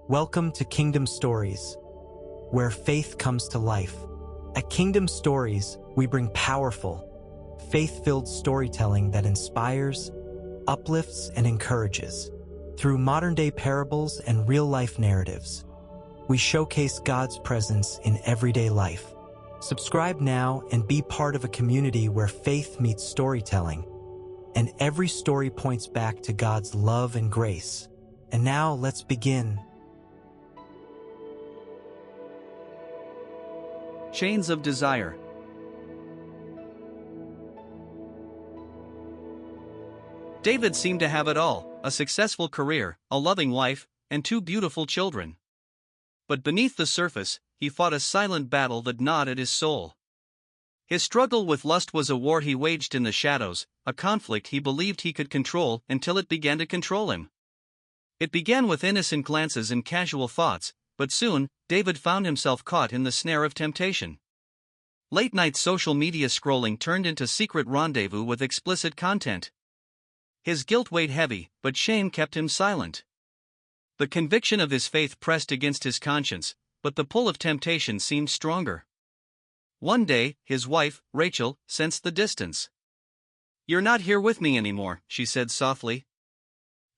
Welcome to Kingdom Stories, where faith comes to life. At Kingdom Stories, we bring powerful, faith-filled storytelling that inspires, uplifts, and encourages. Through modern-day parables and real-life narratives, we showcase God's presence in everyday life. Subscribe now and be part of a community where faith meets storytelling, and every story points back to God's love and grace. And now, let's begin. Chains of Desire. David seemed to have it all: a successful career, a loving wife, and 2 beautiful children. But beneath the surface, he fought a silent battle that gnawed at his soul. His struggle with lust was a war he waged in the shadows, a conflict he believed he could control until it began to control him. It began with innocent glances and casual thoughts, but soon, David found himself caught in the snare of temptation. Late-night social media scrolling turned into secret rendezvous with explicit content. His guilt weighed heavy, but shame kept him silent. The conviction of his faith pressed against his conscience, but the pull of temptation seemed stronger. One day, his wife, Rachel, sensed the distance. "You're not here with me anymore," she said softly.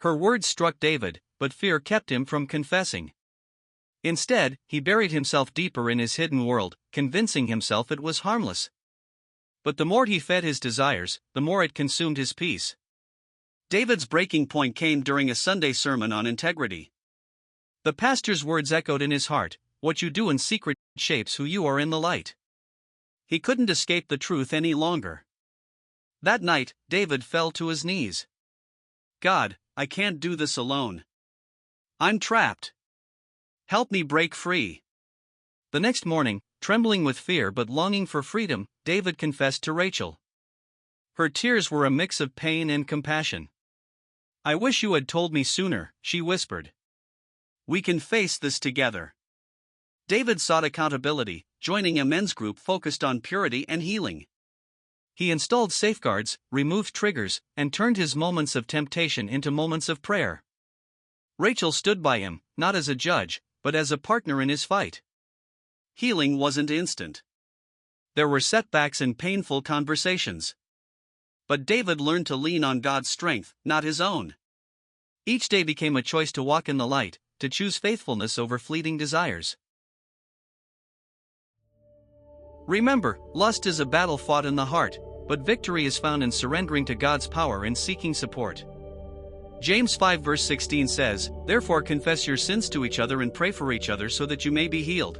Her words struck David, but fear kept him from confessing. Instead, he buried himself deeper in his hidden world, convincing himself it was harmless. But the more he fed his desires, the more it consumed his peace. David's breaking point came during a Sunday sermon on integrity. The pastor's words echoed in his heart: "What you do in secret shapes who you are in the light." He couldn't escape the truth any longer. That night, David fell to his knees. "God, I can't do this alone. I'm trapped. Help me break free." The next morning, trembling with fear but longing for freedom, David confessed to Rachel. Her tears were a mix of pain and compassion. "I wish you had told me sooner," she whispered. "We can face this together." David sought accountability, joining a men's group focused on purity and healing. He installed safeguards, removed triggers, and turned his moments of temptation into moments of prayer. Rachel stood by him, not as a judge, but as a partner in his fight. Healing wasn't instant. There were setbacks and painful conversations. But David learned to lean on God's strength, not his own. Each day became a choice to walk in the light, to choose faithfulness over fleeting desires. Remember, lust is a battle fought in the heart, but victory is found in surrendering to God's power and seeking support. James 5 verse 16 says, "Therefore confess your sins to each other and pray for each other so that you may be healed."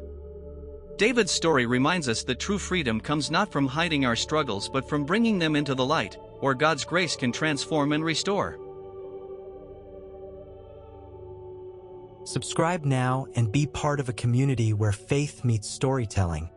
David's story reminds us that true freedom comes not from hiding our struggles but from bringing them into the light, where God's grace can transform and restore. Subscribe now and be part of a community where faith meets storytelling.